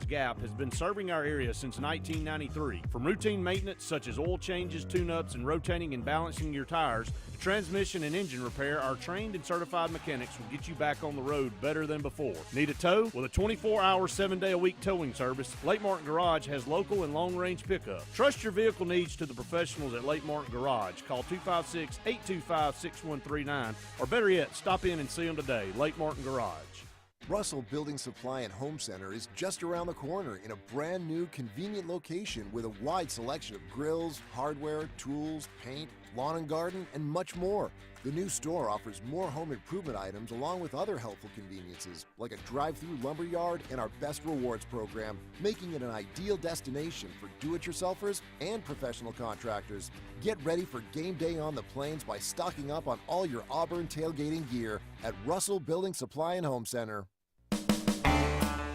Dodge Gap has been serving our area since 1993. From routine maintenance such as oil changes, tune-ups, and rotating and balancing your tires, to transmission and engine repair, our trained and certified mechanics will get you back on the road better than before. Need a tow? With a 24-hour, 7-day-a-week towing service, Lake Martin Garage has local and long-range pickup. Trust your vehicle needs to the professionals at Lake Martin Garage. Call 256-825-6139, or better yet, stop in and see them today. Lake Martin Garage. Russell Building Supply and Home Center is just around the corner in a brand new convenient location with a wide selection of grills, hardware, tools, paint, lawn and garden, and much more. The new store offers more home improvement items along with other helpful conveniences like a drive-through lumber yard and our Best Rewards program, making it an ideal destination for do-it-yourselfers and professional contractors. Get ready for game day on the plains by stocking up on all your Auburn tailgating gear at Russell Building Supply and Home Center.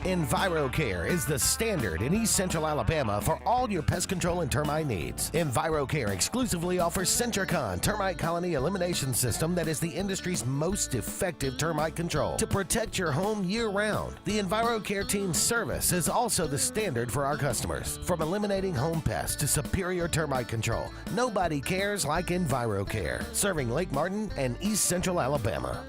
EnviroCare is the standard in East Central Alabama for all your pest control and termite needs. EnviroCare exclusively offers Centricon termite colony elimination system that is the industry's most effective termite control to protect your home year-round. The EnviroCare team's service is also the standard for our customers. From eliminating home pests to superior termite control, nobody cares like EnviroCare, serving Lake Martin and East Central Alabama.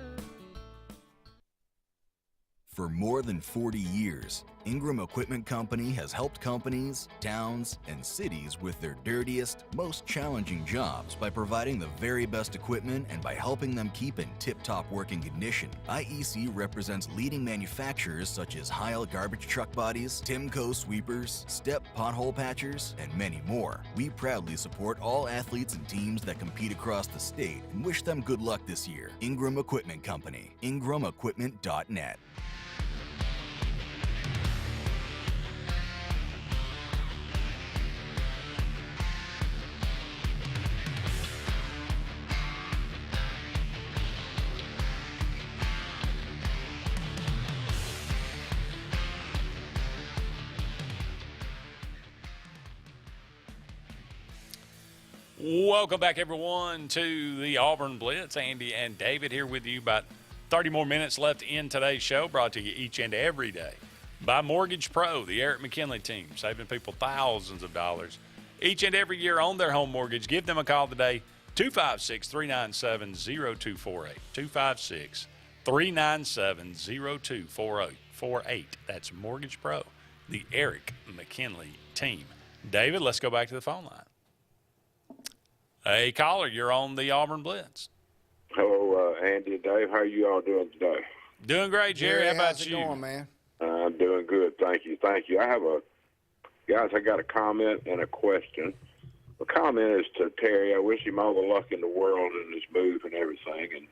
For more than 40 years, Ingram Equipment Company has helped companies, towns, and cities with their dirtiest, most challenging jobs by providing the very best equipment and by helping them keep in tip-top working condition. IEC represents leading manufacturers such as Heil garbage truck bodies, Timco sweepers, Step pothole patchers, and many more. We proudly support all athletes and teams that compete across the state and wish them good luck this year. Ingram Equipment Company, ingramequipment.net. Welcome back, everyone, to the Auburn Blitz. Andy and David here with you. About 30 more minutes left in today's show, brought to you each and every day by Mortgage Pro, the Eric McKinley team, saving people thousands of dollars each and every year on their home mortgage. Give them a call today, 256-397-0248, 256-397-0248. That's Mortgage Pro, the Eric McKinley team. David, let's go back to the phone line. Hey, caller, you're on the Auburn Blitz. Hello, Andy and Dave. How are you all doing today? Doing great, Jerry. How about how's it you? going, man? I'm doing good. Thank you. Thank you. I got a comment and a question. The comment is to Terry. I wish him all the luck in the world in his move and everything. And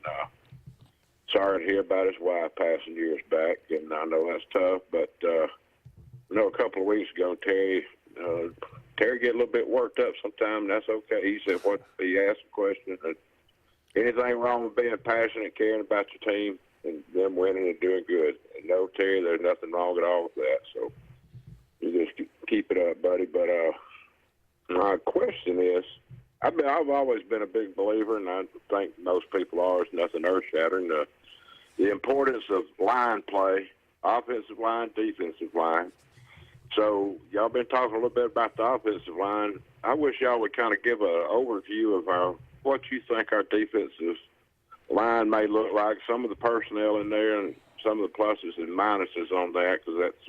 sorry to hear about his wife passing years back. And I know that's tough. But I know a couple of weeks ago, Terry get a little bit worked up sometimes, and that's okay. He said he asked a question. Anything wrong with being passionate, caring about your team, and them winning and doing good? And no, Terry, there's nothing wrong at all with that. So you just keep it up, buddy. But my question is, I've always been a big believer, and I think most people are. It's nothing earth-shattering. The importance of line play, offensive line, defensive line. So y'all been talking a little bit about the offensive line. I wish y'all would kind of give an overview of what you think our defensive line may look like, some of the personnel in there and some of the pluses and minuses on that, because that's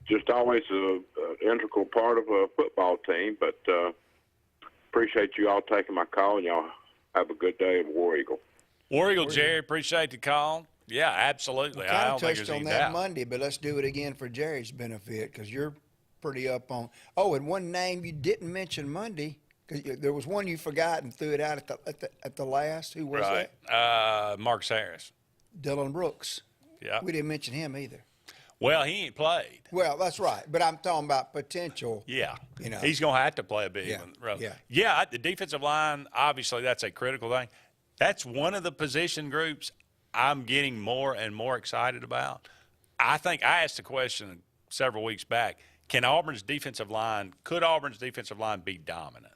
just always an integral part of a football team. But appreciate you all taking my call, and y'all have a good day in War Eagle. War Eagle, Jerry, appreciate the call. Yeah, absolutely. We I kind don't of think touched there's on any that doubt. Monday, but let's do it again for Jerry's benefit because you're pretty up on. Oh, and one name you didn't mention Monday because there was one you forgot and threw it out at the last. Who was Right. that? Marcus Harris. Dylan Brooks. Yeah. We didn't mention him either. Well, he ain't played. Well, that's right, but I'm talking about potential. Yeah. You know. He's going to have to play a big Yeah, one. yeah. Yeah, the defensive line, obviously, that's a critical thing. That's one of the position groups I'm getting more and more excited about. I think I asked the question several weeks back, could Auburn's defensive line be dominant?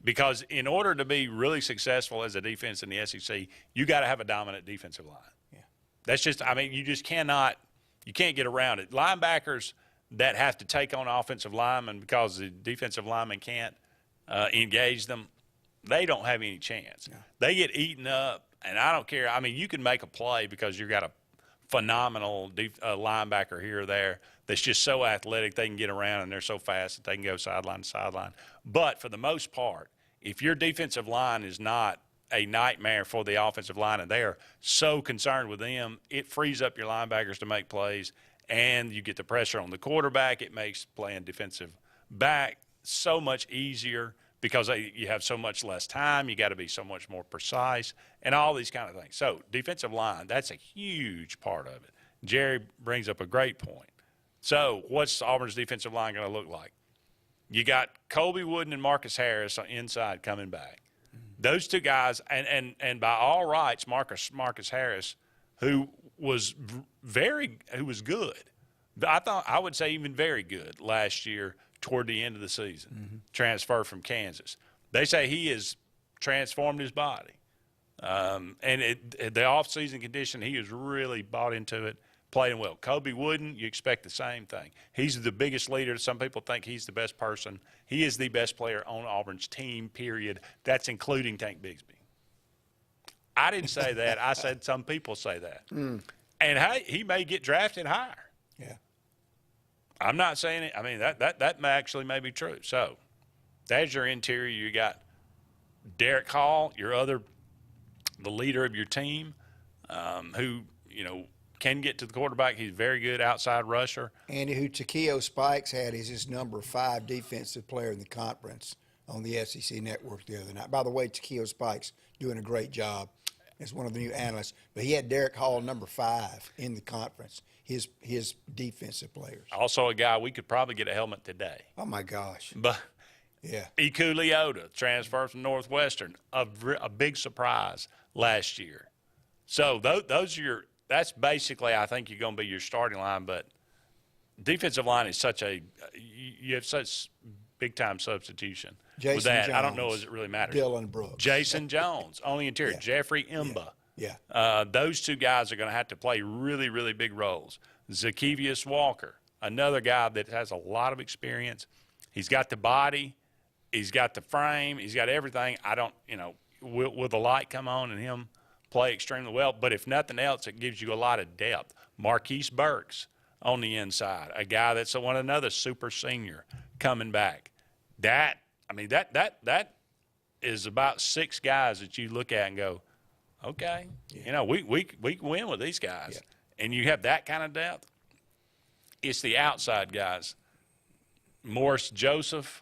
Because in order to be really successful as a defense in the SEC, you got to have a dominant defensive line. Yeah. That's just, I mean, you just cannot – you can't get around it. Linebackers, that have to take on offensive linemen because the defensive linemen can't engage them, they don't have any chance. Yeah. They get eaten up, and I don't care. I mean, you can make a play because you've got a phenomenal linebacker here or there that's just so athletic they can get around and they're so fast that they can go sideline to sideline. But for the most part, if your defensive line is not a nightmare for the offensive line and they are so concerned with them, it frees up your linebackers to make plays, and you get the pressure on the quarterback. It makes playing defensive back so much easier because you have so much less time. You got to be so much more precise and all these kind of things. So defensive line, that's a huge part of it. Jerry brings up a great point. So what's Auburn's defensive line going to look like? You got Colby Wooden and Marcus Harris inside coming back. Those two guys, and by all rights, Marcus Harris, who was good. I would say even very good last year toward the end of the season, transfer from Kansas. They say he has transformed his body. And the off-season condition, he has really bought into it, playing well. Kobe Wooden, you expect the same thing. He's the biggest leader. Some people think he's the best person. He is the best player on Auburn's team, period. That's including Tank Bigsby. I didn't say that. I said some people say that. And, hey, he may get drafted higher. Yeah. I'm not saying it. I mean, that may actually may be true. So there's your interior. You got Derek Hall, the leader of your team, who, can get to the quarterback. He's a very good outside rusher. Andy, who Takeo Spikes had is his number 5 defensive player in the conference on the SEC Network the other night. By the way, Takeo Spikes doing a great job as one of the new analysts. But he had Derek Hall number 5 in the conference, his defensive players. Also a guy we could probably get a helmet today. Oh, my gosh. But yeah, Iku Leota, transfer from Northwestern, a big surprise last year. So those are that's basically, I think, you're going to be your starting line. But defensive line is you have such big-time substitution. Jason with that, Jones, I don't know as it really matters. Dylan Brooks. Jason Jones on the interior. Yeah. Jeffrey Imba. Yeah. Those two guys are going to have to play really, really big roles. Zacchaeus Walker, another guy that has a lot of experience. He's got the body. He's got the frame. He's got everything. Will the light come on and him play extremely well? But if nothing else, it gives you a lot of depth. Marquise Burks on the inside, a guy that's another super senior coming back. That is about 6 guys that you look at and go, okay, we can win with these guys. Yeah. And you have that kind of depth. It's the outside guys. Morris Joseph,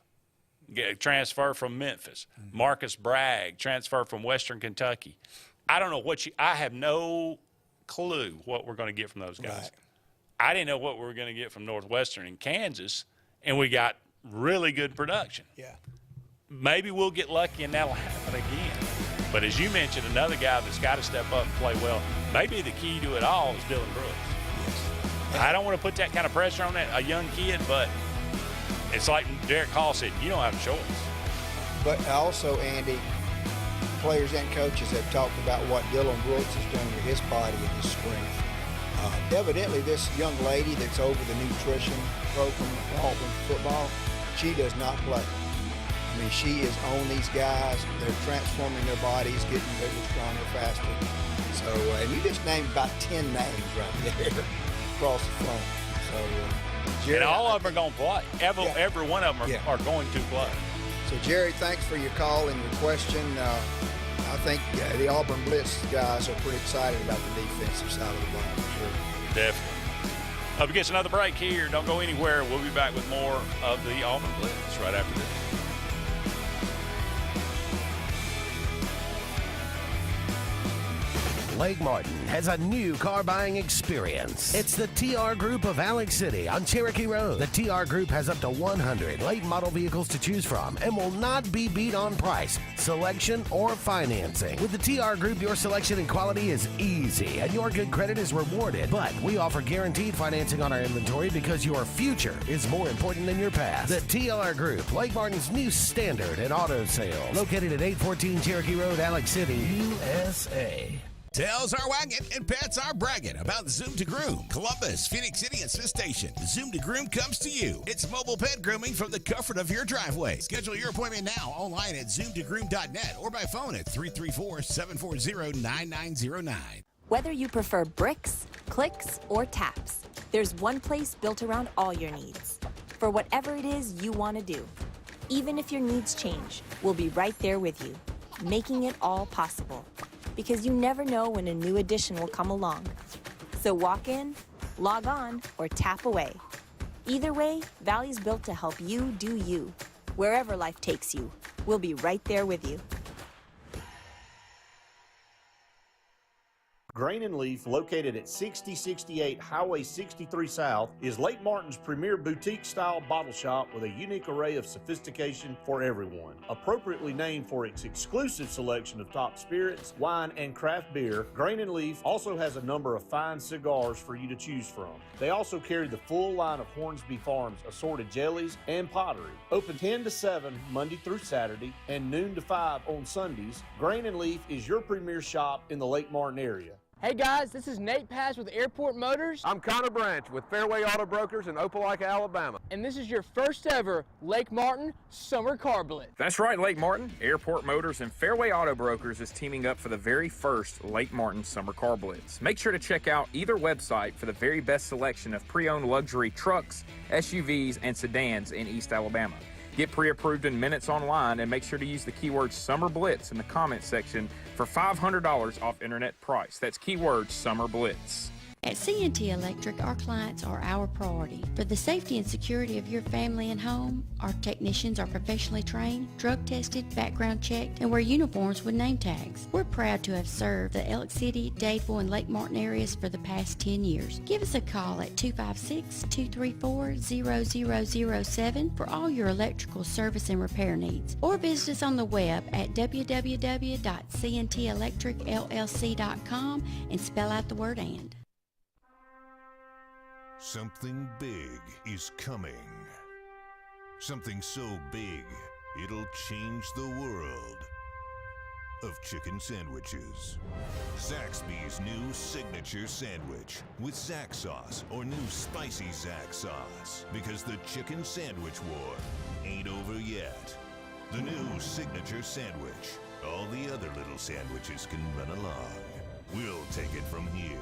transfer from Memphis. Marcus Bragg, transfer from Western Kentucky. I don't know I have no clue what we're going to get from those guys. Right. I didn't know what we were going to get from Northwestern and Kansas, and we got really good production. Yeah. Maybe we'll get lucky and that'll happen again. But as you mentioned, another guy that's got to step up and play well, maybe the key to it all is Dylan Brooks. Yes. I don't want to put that kind of pressure on a young kid, but it's like Derek Hall said, you don't have a choice. But also, Andy, players and coaches have talked about what Dylan Brooks has done to his body and his strength. Evidently, this young lady that's over the nutrition program at Auburn football, she does not play. I mean, she is on these guys. They're transforming their bodies, getting bigger, stronger, faster. So, and you just named about 10 names right there across the front. So, Jerry, and all of them are going to play. Every one of them are going to play. So, Jerry, thanks for your call and your question. I think the Auburn Blitz guys are pretty excited about the defensive side of the ball, for sure. Definitely. Hope you get another break here. Don't go anywhere. We'll be back with more of the Auburn Blitz right after this. Lake Martin has a new car buying experience. It's the TR Group of Alex City on Cherokee Road. The TR Group has up to 100 late model vehicles to choose from and will not be beat on price, selection, or financing. With the TR Group, your selection and quality is easy and your good credit is rewarded. But we offer guaranteed financing on our inventory because your future is more important than your past. The TR Group, Lake Martin's new standard in auto sales. Located at 814 Cherokee Road, Alex City, USA. Tails are wagging and pets are bragging about Zoom to Groom. Columbus, Phoenix City, and Smith Station. Zoom to Groom comes to you. It's mobile pet grooming from the comfort of your driveway. Schedule your appointment now online at zoomtogroom.net or by phone at 334-740-9909. Whether you prefer bricks, clicks, or taps, there's one place built around all your needs. For whatever it is you want to do. Even if your needs change, we'll be right there with you, making it all possible. Because you never know when a new addition will come along. So walk in, log on, or tap away. Either way, Valley's built to help you do you. Wherever life takes you, we'll be right there with you. Grain and Leaf, located at 6068 Highway 63 South, is Lake Martin's premier boutique-style bottle shop with a unique array of sophistication for everyone. Appropriately named for its exclusive selection of top spirits, wine, and craft beer, Grain and Leaf also has a number of fine cigars for you to choose from. They also carry the full line of Hornsby Farms assorted jellies and pottery. Open 10 to 7 Monday through Saturday and noon to 5 on Sundays, Grain and Leaf is your premier shop in the Lake Martin area. Hey guys, this is Nate Pass with Airport Motors. I'm Connor Branch with Fairway Auto Brokers in Opelika, Alabama. And this is your first ever Lake Martin Summer Car Blitz. That's right, Lake Martin. Airport Motors and Fairway Auto Brokers is teaming up for the very first Lake Martin Summer Car Blitz. Make sure to check out either website for the very best selection of pre-owned luxury trucks, SUVs, and sedans in East Alabama. Get pre-approved in minutes online and make sure to use the keyword Summer Blitz in the comments section for $500 off internet price. That's keyword Summer Blitz. At C&T Electric, our clients are our priority. For the safety and security of your family and home, our technicians are professionally trained, drug tested, background checked, and wear uniforms with name tags. We're proud to have served the Elk City, Dadeville, and Lake Martin areas for the past 10 years. Give us a call at 256-234-0007 for all your electrical service and repair needs. Or visit us on the web at www.cntelectricllc.com and spell out the word "and." Something big is coming. Something so big, it'll change the world of chicken sandwiches. Zaxby's new signature sandwich with Zax sauce or new spicy Zax sauce. Because the chicken sandwich war ain't over yet. The new signature sandwich. All the other little sandwiches can run along. We'll take it from here.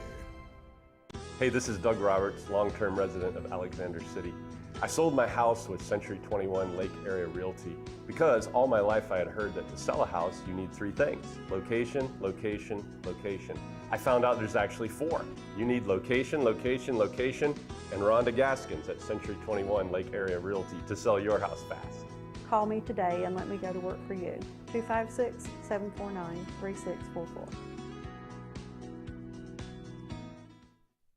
Hey, this is Doug Roberts, long-term resident of Alexander City. I sold my house with Century 21 Lake Area Realty because all my life I had heard that to sell a house you need 3 things: location, location, location. I found out there's actually 4. You need location, location, location, and Rhonda Gaskins at Century 21 Lake Area Realty to sell your house fast. Call me today and let me go to work for you. 256-749-3644.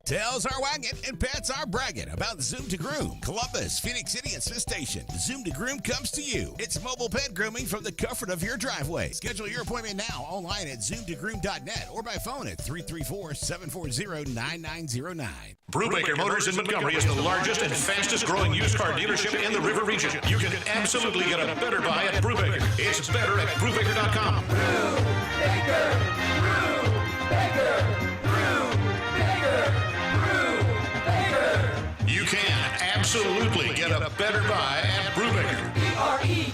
Tails are wagging and pets are bragging about Zoom to Groom. Columbus, Phoenix City, and Smith Station. Zoom to Groom comes to you. It's mobile pet grooming from the comfort of your driveway. Schedule your appointment now online at zoomtogroom.net or by phone at 334-740-9909. Brubaker Motors in Montgomery is the largest and fastest growing used car dealership in the river region. You can absolutely get a better buy at Brubaker. It's better at Brubaker.com. Brubaker! Brubaker! You can absolutely get a better buy at Brubaker. BREWBAKER.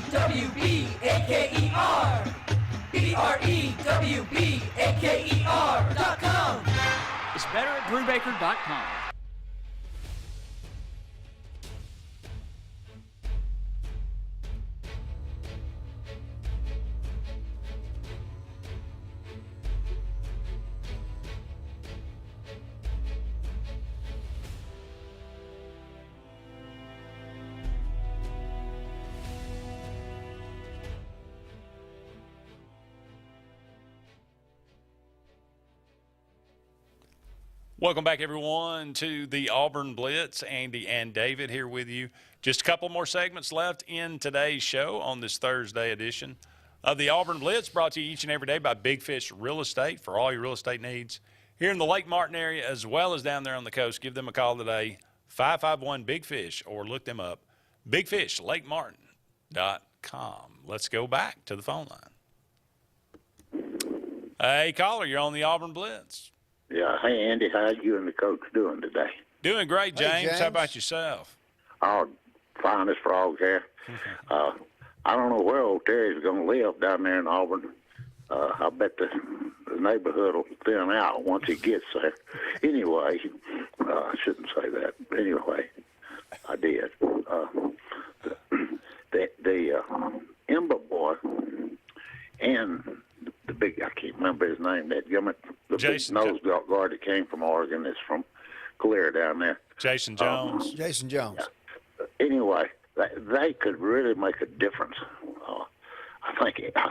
BREWBAKER.com. It's better at Brubaker.com. Welcome back, everyone, to the Auburn Blitz. Andy and David here with you. Just a couple more segments left in today's show on this Thursday edition of the Auburn Blitz, brought to you each and every day by Big Fish Real Estate for all your real estate needs here in the Lake Martin area as well as down there on the coast. Give them a call today, 551-BIG-FISH, or look them up, bigfishlakemartin.com. Let's go back to the phone line. Hey, caller, you're on the Auburn Blitz. Yeah. Hey, Andy, how you and the coach doing today? Doing great, Hey, James. How James. about yourself? Oh, fine as frogs here. I don't know where old Terry's going to live down there in Auburn. I bet the neighborhood will thin out once he gets there. Anyway, I shouldn't say that. Anyway, I did. The Ember boy and the big, I can't remember his name, the Jason big nose guard that came from Oregon that's from Clear down there. Jason Jones. Jason Jones. Anyway, they could really make a difference. I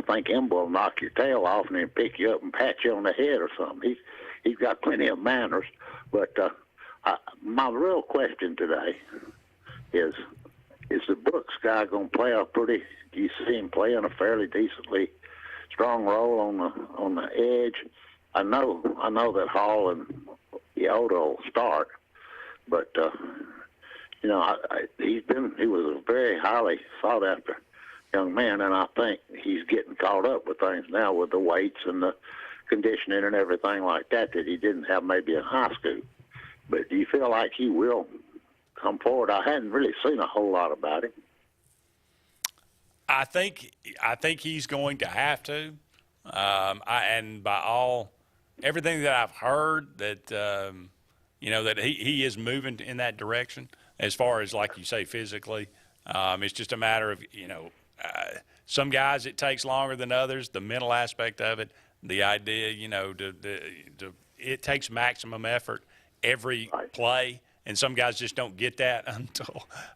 think Ember will knock your tail off and then pick you up and pat you on the head or something. He's got plenty of manners. But my real question today is the Brooks guy going to play a pretty? Do you see him playing a fairly decently strong role on the edge? I know that Hall and Yoda will start, but he was a very highly sought after young man, and I think he's getting caught up with things now with the weights and the conditioning and everything like that he didn't have maybe in high school. But do you feel like he will come forward? I hadn't really seen a whole lot about him. I think he's going to have to. And by everything that I've heard, that that he is moving in that direction as far as, like you say, physically. It's just a matter of some guys it takes longer than others. The mental aspect of it, the idea, it takes maximum effort every play, and some guys just don't get that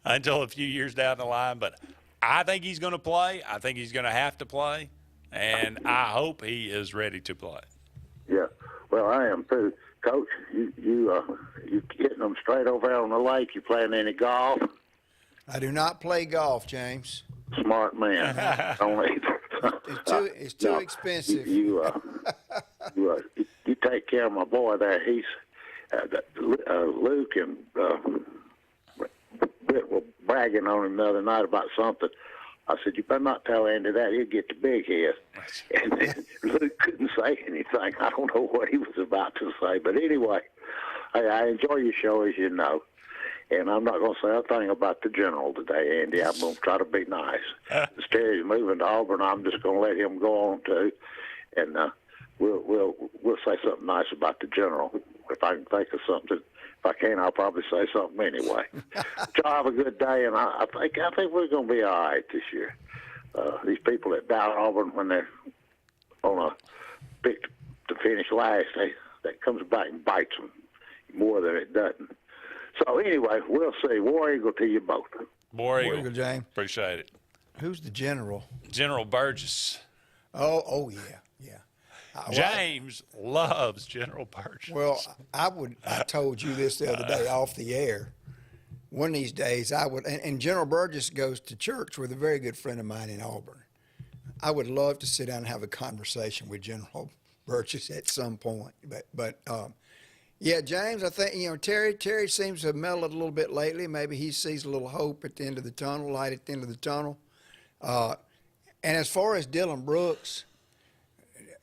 until a few years down the line. But I think he's going to play. I think he's going to have to play, and I hope he is ready to play. Yeah, well, I am too. Coach, you hitting them straight over there on the lake. You playing any golf? I do not play golf, James. Smart man. It's too expensive. You take care of my boy there. He's Luke and Britt were bragging on him the other night about something. I said, you better not tell Andy that. He'll get the big head. And then Luke couldn't say anything. I don't know what he was about to say. But anyway, I enjoy your show, as you know. And I'm not going to say a thing about the general today, Andy. I'm going to try to be nice. As Terry's moving to Auburn, I'm just going to let him go on too. And we'll say something nice about the general. If I can think of something. If I can't, I'll probably say something anyway. Y'all have a good day, and I think we're going to be all right this year. These people that doubt Auburn when they're on a pick to finish last, that comes back and bites them more than it doesn't. So anyway, we'll see. War Eagle to you both. War Eagle. War Eagle, James. Appreciate it. Who's the general? General Burgess. Oh yeah. James loves General Burgess. Well, I told you this the other day off the air. One of these days I would, and General Burgess goes to church with a very good friend of mine in Auburn. I would love to sit down and have a conversation with General Burgess at some point. But yeah, James, I think, Terry seems to have mellowed a little bit lately. Maybe he sees a little hope at the end of the tunnel, light at the end of the tunnel. And as far as Dylan Brooks,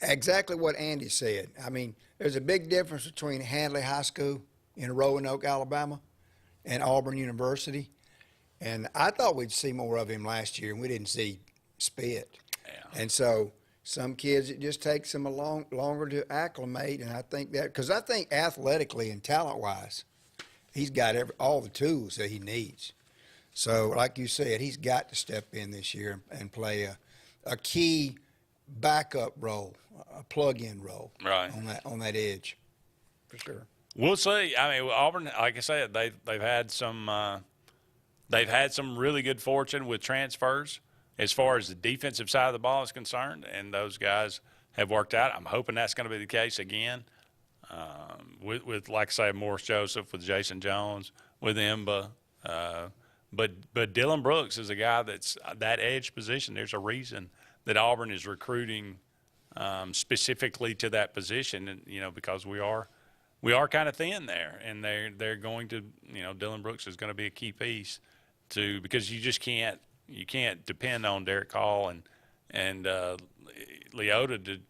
exactly what Andy said. I mean, there's a big difference between Handley High School in Roanoke, Alabama, and Auburn University. And I thought we'd see more of him last year, and we didn't see spit. Yeah. And so some kids, it just takes them longer to acclimate. And I think that, because I think athletically and talent-wise, he's got all the tools that he needs. So like you said, he's got to step in this year and play a key backup role, a plug-in role, right, on that edge, for sure. We'll see. I mean, Auburn, like I said, they've had some really good fortune with transfers as far as the defensive side of the ball is concerned, and those guys have worked out. I'm hoping that's going to be the case again with like I say, Morris Joseph, with Jason Jones, with Emba. But Dylan Brooks is a guy that's that edge position. There's a reason that Auburn is recruiting specifically to that position, and because we are kind of thin there, and they're going to, Dylan Brooks is going to be a key piece because you just can't depend on Derek Hall and Leota to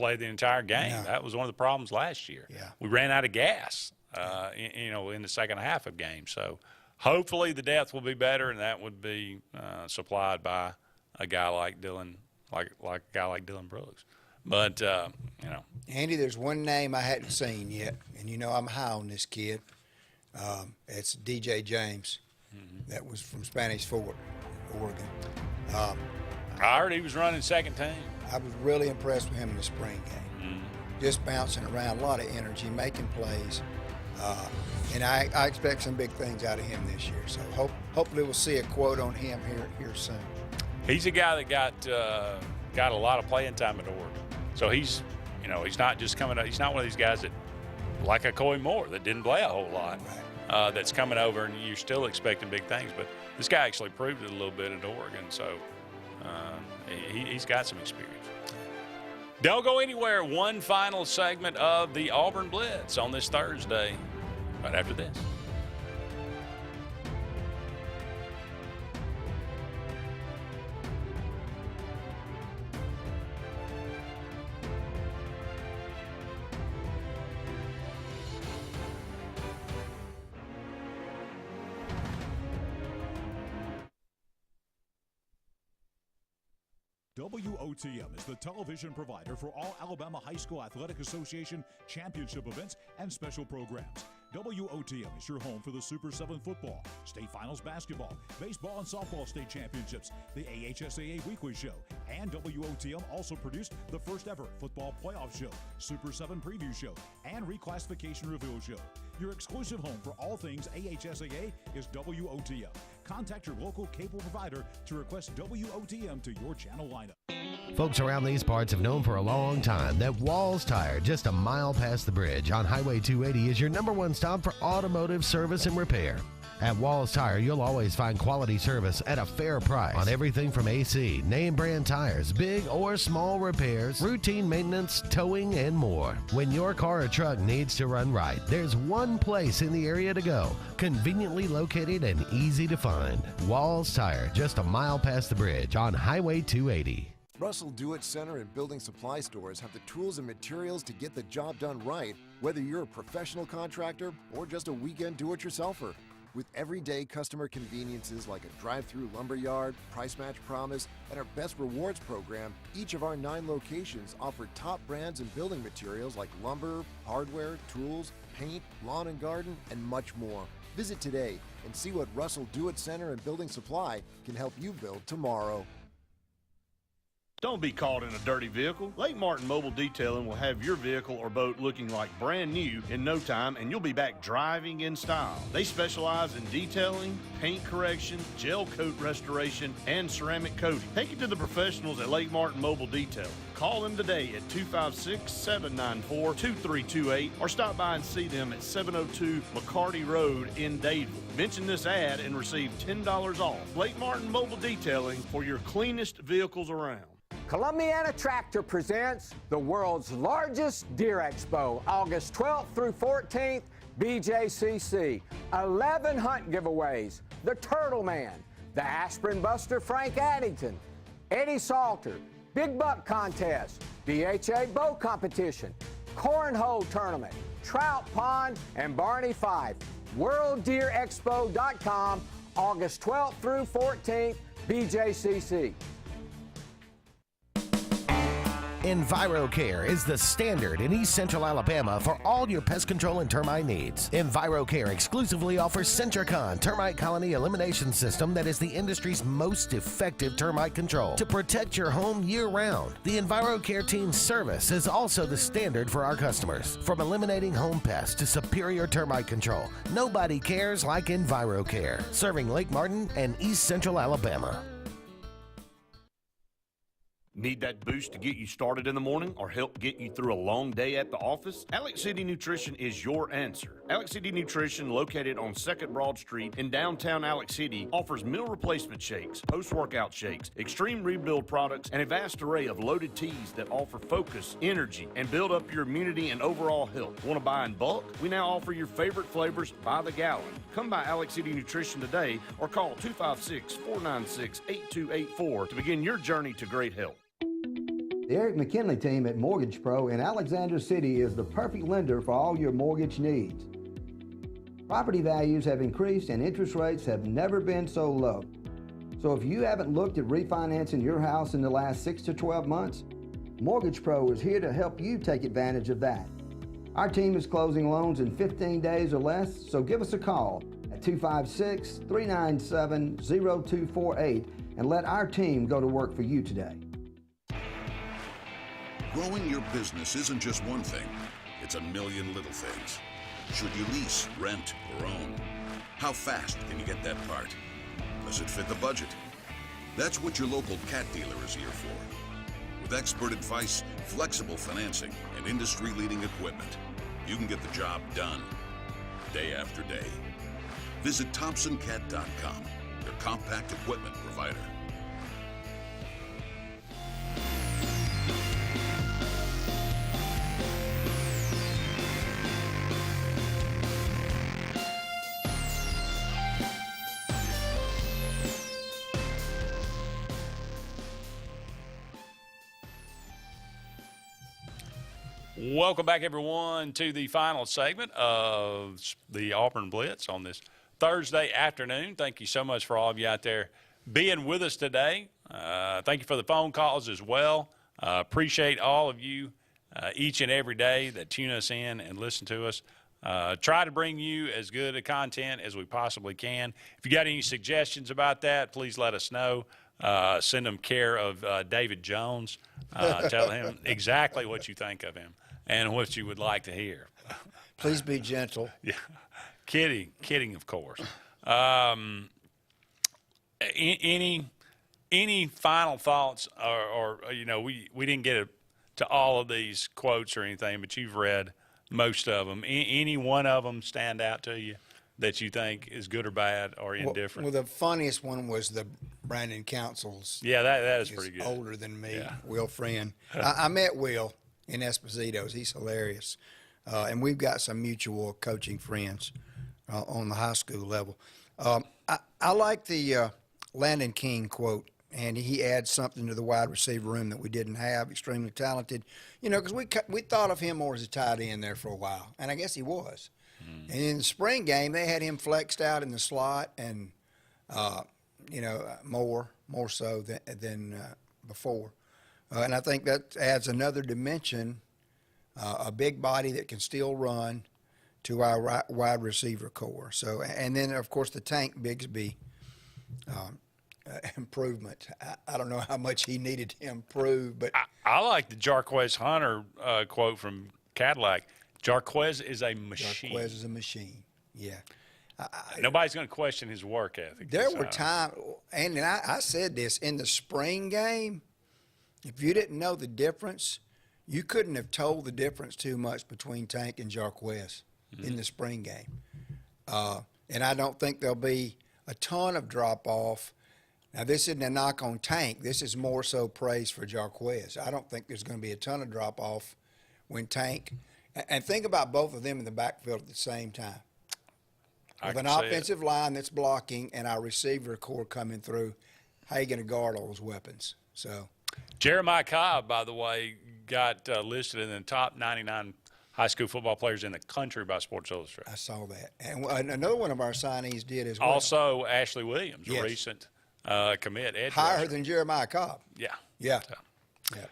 play the entire game. No. That was one of the problems last year. Yeah. We ran out of gas, in the second half of games. So hopefully the depth will be better, and that would be supplied by a guy like Dylan, like a guy like Dylan Brooks. But Andy, there's one name I hadn't seen yet, and I'm high on this kid. It's DJ James. That was from Spanish Fort, Oregon. I heard he was running second team. I was really impressed with him in the spring game. Just bouncing around, a lot of energy, making plays. And I expect some big things out of him this year. So hopefully we'll see a quote on him here soon. He's a guy that got a lot of playing time at Oregon. So he's not just coming up. He's not one of these guys that, like a Coy Moore, that didn't play a whole lot. That's coming over, and you're still expecting big things. But this guy actually proved it a little bit at Oregon. So he's got some experience. Don't go anywhere. One final segment of the Auburn Blitz on this Thursday, right after this. WOTM is the television provider for all Alabama High School Athletic Association championship events and special programs. WOTM is your home for the Super 7 football, state finals basketball, baseball and softball state championships, the AHSAA weekly show, and WOTM also produced the first ever football playoff show, Super 7 preview show, and reclassification reveal show. Your exclusive home for all things AHSAA is WOTM. Contact your local cable provider to request WOTM to your channel lineup. Folks around these parts have known for a long time that Walls Tire, just a mile past the bridge on Highway 280, is your #1 stop for automotive service and repair. At Walls Tire, you'll always find quality service at a fair price on everything from AC, name brand tires, big or small repairs, routine maintenance, towing, and more. When your car or truck needs to run right, there's one place in the area to go, conveniently located and easy to find. Walls Tire, just a mile past the bridge on Highway 280. Russell Do-It Center and building supply stores have the tools and materials to get the job done right, whether you're a professional contractor or just a weekend do-it-yourselfer. With everyday customer conveniences like a drive-through lumberyard, price match promise, and our best rewards program, each of our 9 locations offer top brands and building materials like lumber, hardware, tools, paint, lawn and garden, and much more. Visit today and see what Russell Do-It Center and Building Supply can help you build tomorrow. Don't be caught in a dirty vehicle. Lake Martin Mobile Detailing will have your vehicle or boat looking like brand new in no time, and you'll be back driving in style. They specialize in detailing, paint correction, gel coat restoration, and ceramic coating. Take it to the professionals at Lake Martin Mobile Detailing. Call them today at 256-794-2328 or stop by and see them at 702 McCarty Road in Dadeville. Mention this ad and receive $10 off. Lake Martin Mobile Detailing for your cleanest vehicles around. Columbiana Tractor presents the world's largest Deer Expo, August 12th through 14th, BJCC. 11 hunt giveaways, the Turtle Man, the Aspirin Buster Frank Addington, Eddie Salter, Big Buck Contest, DHA Bow Competition, Cornhole Tournament, Trout Pond, and Barney Fife. WorldDeerExpo.com, August 12th through 14th, BJCC. EnviroCare is the standard in East Central Alabama for all your pest control and termite needs. EnviroCare exclusively offers Centricon termite colony elimination system that is the industry's most effective termite control to protect your home year-round. The EnviroCare team's service is also the standard for our customers. From eliminating home pests to superior termite control, nobody cares like EnviroCare, serving Lake Martin and East Central Alabama. Need that boost to get you started in the morning or help get you through a long day at the office? Alex City Nutrition is your answer. Alex City Nutrition, located on 2nd Broad Street in downtown Alex City, offers meal replacement shakes, post-workout shakes, extreme rebuild products, and a vast array of loaded teas that offer focus, energy, and build up your immunity and overall health. Want to buy in bulk? We now offer your favorite flavors by the gallon. Come by Alex City Nutrition today or call 256-496-8284 to begin your journey to great health. The Eric McKinley team at Mortgage Pro in Alexander City is the perfect lender for all your mortgage needs. Property values have increased and interest rates have never been so low. So if you haven't looked at refinancing your house in the last 6 to 12 months, Mortgage Pro is here to help you take advantage of that. Our team is closing loans in 15 days or less, so give us a call at 256-397-0248 and let our team go to work for you today. Growing your business isn't just one thing, it's a million little things. Should you lease, rent, or own? How fast can you get that part? Does it fit the budget? That's what your local cat dealer is here for. With expert advice, flexible financing, and industry-leading equipment, you can get the job done, day after day. Visit ThompsonCat.com, your compact equipment provider. Welcome back, everyone, to the final segment of the Auburn Blitz on this Thursday afternoon. Thank you so much for all of you out there being with us today. Thank you for the phone calls as well. Appreciate all of you each and every day that tune us in and listen to us. Try to bring you as good a content as we possibly can. If you got any suggestions about that, please let us know. Send them care of David Jones. Tell him exactly what you think of him and what you would like to hear. Please be gentle. Yeah, kidding, of course. Any final thoughts, or you know, we didn't get to all of these quotes or anything, but you've read most of them. Any one of them stand out to you that you think is good or bad or indifferent? Well, the funniest one was the Brandon Council's. Yeah, that is pretty good. Older than me, Yeah. Will Friend. I met Will in Esposito's. He's hilarious. And we've got some mutual coaching friends on the high school level. I like the Landon King quote, and he adds something to the wide receiver room that we didn't have. Extremely talented. You know, because we thought of him more as a tight end there for a while, and I guess he was. And in the spring game, they had him flexed out in the slot, and more so than before. And I think that adds another dimension, a big body that can still run, to our wide receiver core. So, and then of course the Tank Bigsby improvement. I don't know how much he needed to improve, but I like the Jarquez Hunter quote from Cadillac. Jarquez is a machine. Jarquez is a machine. Yeah. Nobody's going to question his work ethic. There were times, and I said this, in the spring game, if you didn't know the difference, you couldn't have told the difference too much between Tank and Jarquez in the spring game. And I don't think there'll be a ton of drop-off. Now, this isn't a knock on Tank. This is more so praise for Jarquez. I don't think there's going to be a ton of drop-off when Tank – and think about both of them in the backfield at the same time. With an offensive line that's blocking and our receiver core coming through, how are you going to guard all those weapons? So, Jeremiah Cobb, by the way, got listed in the top 99 high school football players in the country by Sports Illustrated. I saw that. And another one of our signees did as well. Also, Ashley Williams, a recent commit. Edge higher rusher. than Jeremiah Cobb. Yeah. Yeah. So. Yeah.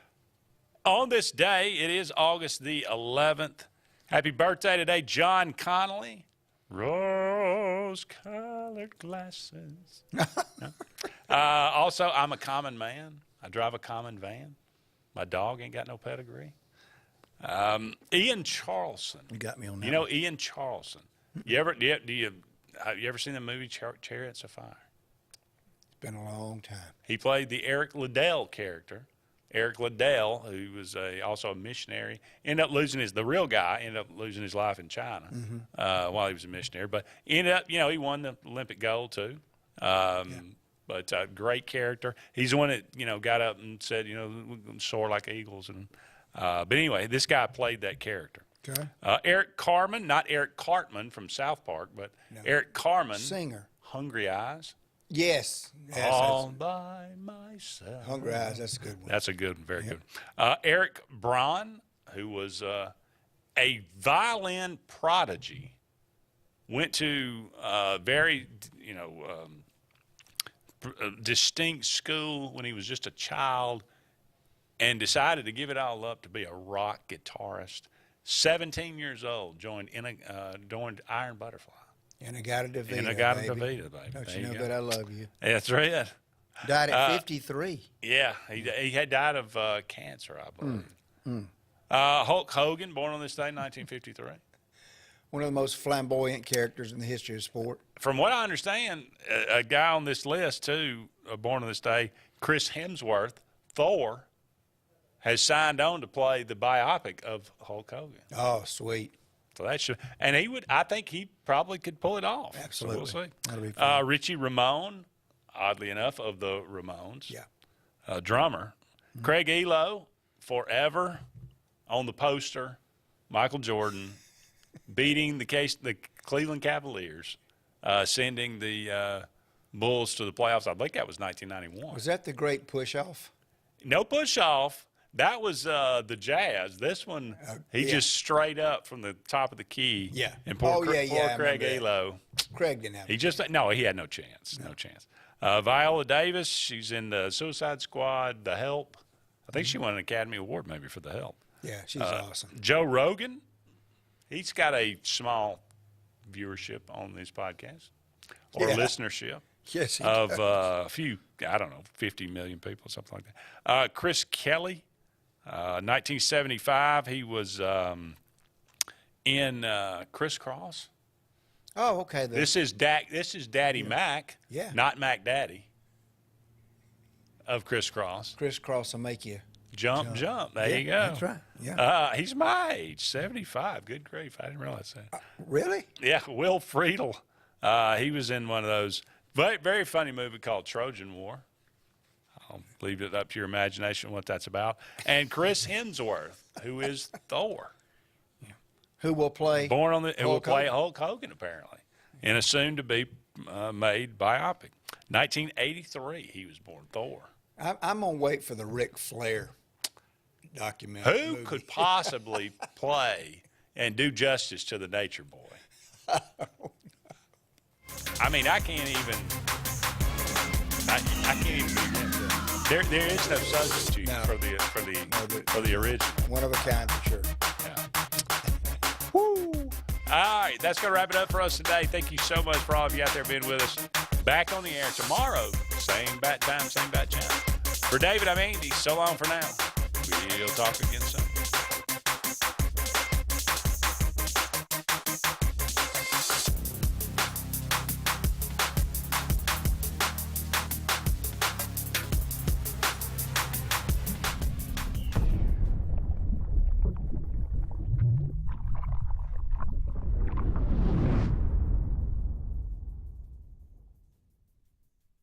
On this day, it is August the 11th. Happy birthday today, John Connolly. Rose-colored glasses. Also, I'm a common man. I drive a common van. My dog ain't got no pedigree. Ian Charleston. You got me on that. You know Ian Charleston. You ever seen the movie Chariots of Fire? It's been a long time. He played the Eric Liddell character. Eric Liddell, who was also a missionary, ended up losing his life in China while he was a missionary. But ended up, he won the Olympic gold too. But great character. He's the one that, got up and said, soar like eagles. But anyway, this guy played that character. Okay. Eric Carmen, not Eric Cartman from South Park, but Eric Carmen. Singer. Hungry Eyes. Yes. All by myself. Hungry Eyes, that's a good one. That's a good one, very good. Eric Braun, who was a violin prodigy, went to a very, distinct school when he was just a child and decided to give it all up to be a rock guitarist. 17 years old, joined Iron Butterfly. In-A-Gadda-Da-Vida, baby. Don't you know that I love you? That's right. Died at 53. Yeah, he had died of cancer, I believe. Hulk Hogan, born on this day, 1953. One of the most flamboyant characters in the history of sport. From what I understand, a guy on this list, too, born on this day, Chris Hemsworth, Thor, has signed on to play the biopic of Hulk Hogan. Oh, sweet. So that should, and I think he probably could pull it off. Absolutely. So we'll see. That'll be fun. Richie Ramone, oddly enough, of the Ramones. Yeah. Drummer. Mm-hmm. Craig Elo, forever on the poster. Michael Jordan beating the Cleveland Cavaliers, sending the Bulls to the playoffs. I think that was 1991. Was that the great push-off? No push-off. That was the Jazz. This one, he just straight up from the top of the key. Yeah. And poor I Craig remember that. Elo. Craig didn't have He he had no chance. No chance. Viola Davis, she's in the Suicide Squad, The Help. I think she won an Academy Award maybe for The Help. Yeah, she's awesome. Joe Rogan, he's got a small viewership on these podcasts or listenership. Yes, he of does. a few, 50 million people, something like that. Chris Kelly, 1975, he was in Criss Cross. Oh, okay. This is Daddy Mac, not Mac Daddy, of Criss Cross. Criss Cross will make you jump. There you go. That's right. Yeah. He's my age, 75. Good grief, I didn't realize that. Really? Yeah, Will Friedle. He was in one of those very, very funny movie called Trojan War. I'll leave it up to your imagination what that's about. And Chris Hemsworth, who is Thor. Who will play? Hulk Hogan, apparently, in a soon-to-be made biopic. 1983, he was born, Thor. I'm going to wait for the Ric Flair documentary. Who could possibly play and do justice to the Nature Boy? I mean, I can't even begin. There is no substitute for the original. One of a kind, for sure. Woo! All right, that's going to wrap it up for us today. Thank you so much for all of you out there being with us. Back on the air tomorrow, same bat time, same bat channel. For David, I'm Andy. So long for now. We'll talk again soon.